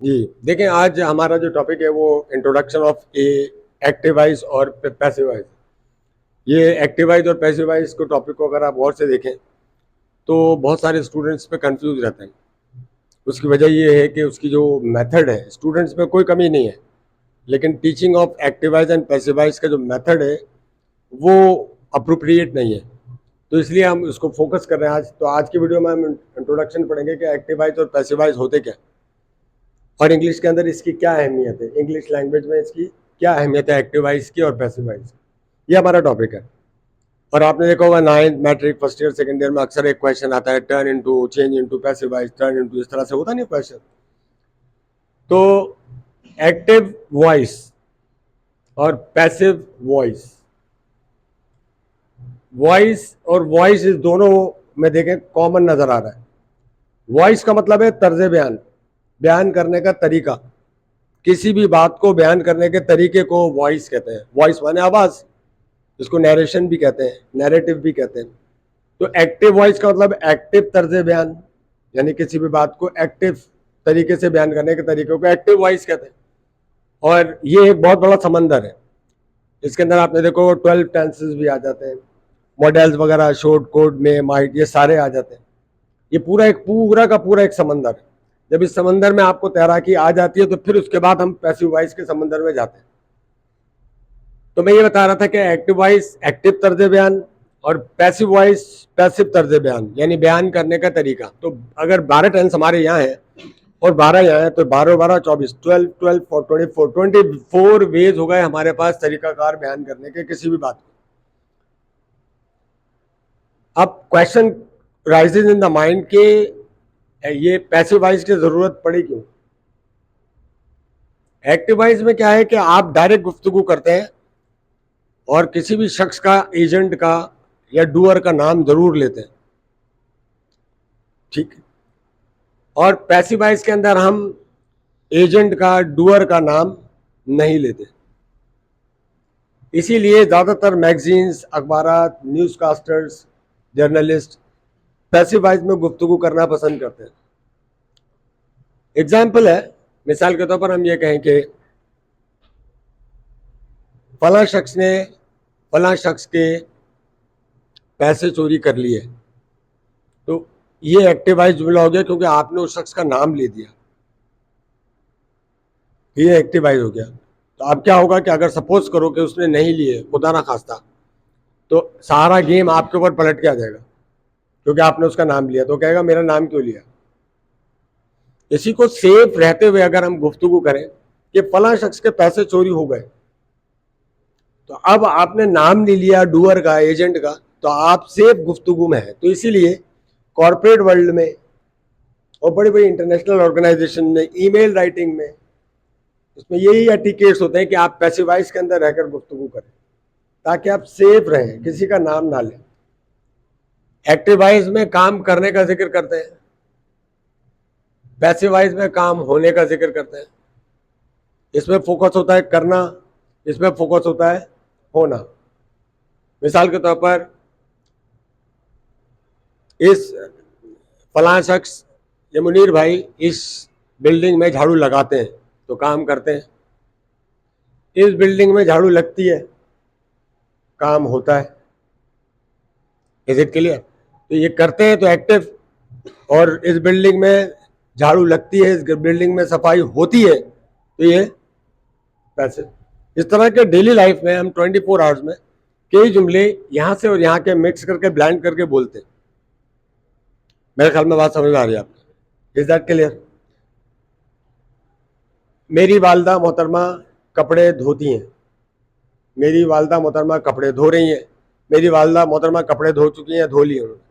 जी, देखें आज हमारा जो टॉपिक है वो इंट्रोडक्शन ऑफ ए एक्टिवाइज और पैसिवाइज। ये एक्टिवाइज और पैसिवाइज को टॉपिक को अगर आप गौर से देखें तो बहुत सारे स्टूडेंट्स पे कंफ्यूज रहते हैं। उसकी वजह ये है कि उसकी जो मेथड है, स्टूडेंट्स में कोई कमी नहीं है, लेकिन टीचिंग ऑफ एक्टिवाइज एंड पैसिवाइज का जो मेथड है वो अप्रोप्रिएट नहीं है। तो इसलिए हम उसको फोकस कर रहे हैं आज। तो आज की वीडियो में हम इंट्रोडक्शन पढ़ेंगे कि एक्टिवाइज और पैसिवाइज होते क्या, और इंग्लिश के अंदर इसकी क्या अहमियत है, इंग्लिश लैंग्वेज में इसकी क्या अहमियत है एक्टिवाइज की और पैसिवाइज की। ये हमारा टॉपिक है। और आपने देखा होगा ninth matric first year second year में अक्सर एक क्वेश्चन आता है, turn into, change into, passivise, turn into, इस तरह से होता नहीं क्वेश्चन। तो एक्टिव वॉइस और पैसिव वॉइस, वॉइस और वॉइस इस दोनों में देखें कॉमन नजर आ रहा है। वॉइस का मतलब है तर्ज बयान, बयान करने का तरीका। किसी भी बात को बयान करने के तरीके को वॉइस कहते हैं। वॉइस माने आवाज, इसको नरेशन भी कहते हैं, नैरेटिव भी कहते हैं। तो एक्टिव वॉइस का मतलब एक्टिव तर्ज बयान, यानी किसी भी बात को एक्टिव तरीके से बयान करने के तरीके को एक्टिव वॉइस कहते हैं। और ये एक बहुत बड़ा समंदर है। इसके अंदर आपने देखो 12 टेंसेस भी आ जाते हैं, मॉडल्स वगैरह, शॉर्ट कोड में, माइट, ये सारे आ जाते हैं। ये पूरा का पूरा एक समंदर है। जब इस समंदर में आपको तैराकी आ जाती है तो फिर उसके बाद हम पैसिव वॉइस के समंदर में जाते हैं। तो मैं ये बता रहा था कि एक्टिव वॉइस एक्टिव तर्ज बयान और पैसिव वॉइस पैसिव तर्ज बयान, यानी बयान करने का तरीका। तो अगर 12 टेंस हमारे यहाँ है और 12 यहाँ है तो 12 12 24, 12 12 24 24 वेज हो गए हमारे पास तरीकाकार बयान करने के किसी भी बात को। अब question rises in the mind के ये पैसिव वॉइस की जरूरत पड़ी क्यों। एक्टिव वॉइस में क्या है कि आप डायरेक्ट गुफ्तगू करते हैं और किसी भी शख्स का, एजेंट का या डूअर का नाम जरूर लेते हैं, ठीक है। और पैसिव वॉइस के अंदर हम एजेंट का, डूअर का नाम नहीं लेते। इसीलिए ज्यादातर मैगजीन्स, अखबारात, news casters, journalist passive voice में गुफ्तगू करना पसंद करते हैं। एग्जाम्पल है, मिसाल के तौर पर हम ये कहें कि फला शख्स ने फला शख्स के पैसे चोरी कर लिए, तो ये एक्टिवाइज जुमला हो गया क्योंकि आपने उस शख्स का नाम ले दिया, ये एक्टिवाइज हो गया। तो अब क्या होगा कि अगर सपोज करो कि उसने नहीं लिए, खुदा ना खास्ता, तो सारा गेम आपके ऊपर पलट के आ जाएगा क्योंकि आपने उसका नाम लिया। तो कहेगा मेरा नाम क्यों लिया। इसी को सेफ रहते हुए अगर हम गुफ्तगू करें कि फला शख्स के पैसे चोरी हो गए, तो अब आपने नाम नहीं लिया डूअर का, एजेंट का, तो आप सेफ गुफ्तगू में है। तो इसीलिए कॉर्पोरेट वर्ल्ड में और बड़ी बड़ी इंटरनेशनल ऑर्गेनाइजेशन में, ईमेल राइटिंग में, इसमें यही एटिकेट्स होते हैं कि आप पैसिवाइज के अंदर रहकर गुफ्तगू करें ताकि आप सेफ रहें, किसी का नाम ना लें। एक्टिवाइज में काम करने का जिक्र करते हैं, पैसिवाइज में काम होने का जिक्र करते हैं। इसमें फोकस होता है करना, इसमें फोकस होता है होना। मिसाल के तौर पर इस फलां शख्स, ये मुनीर भाई इस बिल्डिंग में झाड़ू लगाते हैं, तो काम करते हैं। इस बिल्डिंग में झाड़ू लगती है, काम होता है। Is it clear. तो ये करते हैं तो एक्टिव, और इस बिल्डिंग में झाड़ू लगती है, इस बिल्डिंग में सफाई होती है, तो ये पैसिव। इस तरह के डेली लाइफ में हम 24 आवर्स में कई जुमले यहां से और यहाँ के मिक्स करके, ब्लेंड करके बोलते हैं। मेरे ख्याल में बात समझ में आ रही है आपको। Is that clear. मेरी वालदा मोहतरमा कपड़े धोती हैं, मेरी वालदा मोहतरमा कपड़े धो रही हैं, मेरी वालदा मोहतरमा कपड़े धो चुकी हैं, धो लिए उन्होंने।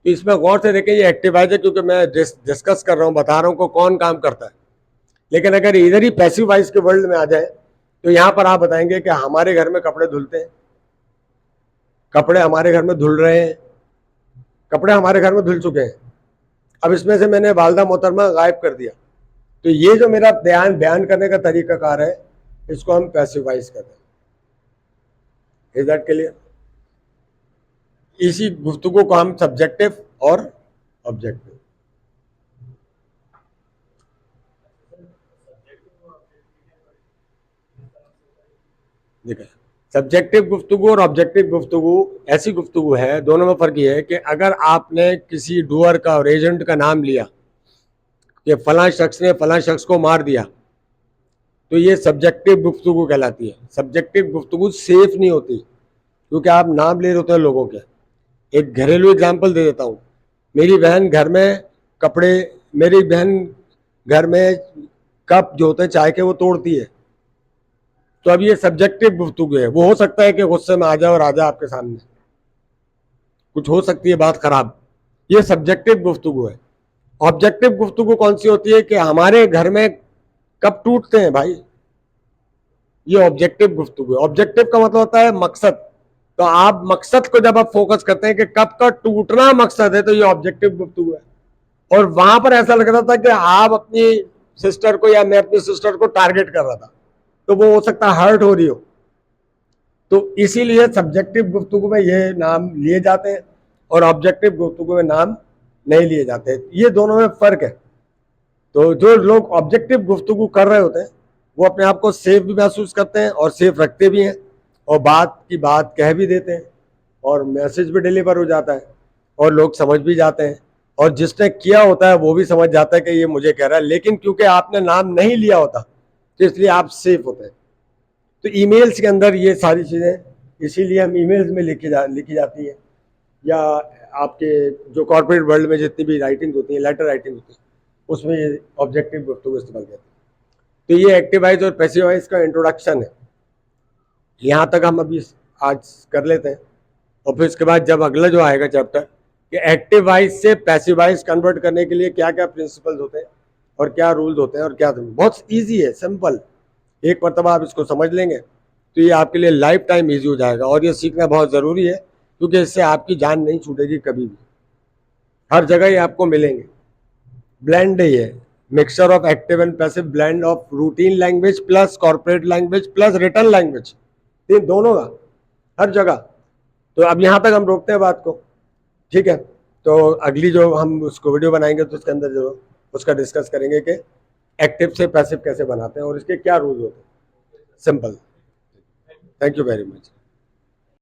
तो इसमें गौर से देखें, ये एक्टिवाइज है क्योंकि मैं डिस्कस कर रहा हूँ, बता रहा हूँ को कौन काम करता है। लेकिन अगर इधर ही पैसिव वॉइस के वर्ल्ड में आ जाए तो यहां पर आप बताएंगे कि हमारे घर में कपड़े धुलते हैं, कपड़े हमारे घर में धुल रहे हैं, कपड़े हमारे घर में धुल चुके हैं। अब इसमें से मैंने वालदा मोहतरमा गायब कर दिया, तो ये जो मेरा बयान करने का तरीकाकार है, इसको हम पैसिव वॉइस कहते हैं। Is that clear. इसी गुफ्तगू को हम सब्जेक्टिव और ऑब्जेक्टिव। देखिए, सब्जेक्टिव गुफ्तगू और ऑब्जेक्टिव गुफ्तगू ऐसी गुफ्तगू है, दोनों में फ़र्क ये है कि अगर आपने किसी डूअर का और एजेंट का नाम लिया कि फलां शख्स ने फलां शख्स को मार दिया, तो ये सब्जेक्टिव गुफ्तगू कहलाती है। सब्जेक्टिव गुफ्तगू सेफ नहीं होती, क्योंकि आप नाम ले रहे होते हैं लोगों के। एक घरेलू एग्जाम्पल दे देता हूँ। मेरी बहन घर में कपड़े, मेरी बहन घर में कप जो होते हैं चाय के वो तोड़ती है, तो अब ये सब्जेक्टिव गुफ्तगू है। वो हो सकता है कि गुस्से में आ जाए और आ जाए आपके सामने, कुछ हो सकती है बात खराब, ये सब्जेक्टिव गुफ्तगू है। ऑब्जेक्टिव गुफ्तगू कौन सी होती है कि हमारे घर में कब टूटते हैं भाई, ये ऑब्जेक्टिव गुफ्तगू है। ऑब्जेक्टिव का मतलब होता है मकसद, तो आप मकसद को जब आप फोकस करते हैं कि कब का टूटना मकसद है, तो ये ऑब्जेक्टिव गुफ्तगू है। और वहां पर ऐसा लग रहा था कि आप अपनी सिस्टर को या मैं अपनी सिस्टर को टारगेट कर रहा था, तो वो हो सकता है हर्ट हो रही हो, तो इसीलिए सब्जेक्टिव गुफ्तगू में ये नाम लिए जाते हैं और ऑब्जेक्टिव गुफ्तगू में नाम नहीं लिए जाते। ये दोनों में फर्क है। तो जो लोग ऑब्जेक्टिव गुफ्तगू कर रहे होते हैं वो अपने आप को सेफ भी महसूस करते हैं और सेफ रखते भी हैं, और बात की बात कह भी देते हैं, और मैसेज भी डिलीवर हो जाता है, और लोग समझ भी जाते हैं, और जिसने किया होता है वो भी समझ जाता है कि ये मुझे कह रहा है। लेकिन क्योंकि आपने नाम नहीं लिया होता, तो इसलिए आप सेफ होते हैं। तो ईमेल्स के अंदर ये सारी चीज़ें इसीलिए हम ईमेल्स में लिखी जाती है, या आपके जो कॉर्पोरेट वर्ल्ड में जितनी भी राइटिंग होती है, लेटर राइटिंग होती है, उसमें ये ऑब्जेक्टिव गुफ्तगू इस्तेमाल करते हैं। तो ये एक्टिवाइज और पैसिवाइज का इंट्रोडक्शन है, यहाँ तक हम अभी आज कर लेते हैं, और फिर उसके बाद जब अगला जो आएगा चैप्टर कि एक्टिवाइज से पैसिवाइज कन्वर्ट करने के लिए क्या क्या प्रिंसिपल्स होते हैं और क्या रूल्स होते हैं और क्या, बहुत ईजी है, सिंपल। एक मरतबा आप इसको समझ लेंगे तो ये आपके लिए लाइफ टाइम ईजी हो जाएगा, और ये सीखना बहुत ज़रूरी है, क्योंकि इससे आपकी जान नहीं छूटेगी कभी भी, हर जगह ये आपको मिलेंगे। ब्लेंड है ये, mixture of active and passive, blend of routine language plus corporate language plus written language, इन दोनों का हर जगह। तो अब यहाँ तक हम रोकते हैं बात को, ठीक है। तो अगली जो हम उसको वीडियो बनाएंगे तो उसके अंदर जो उसका डिस्कस करेंगे कि एक्टिव से पैसिव कैसे बनाते हैं और इसके क्या रूल्स होते हैं, simple. Thank you very much.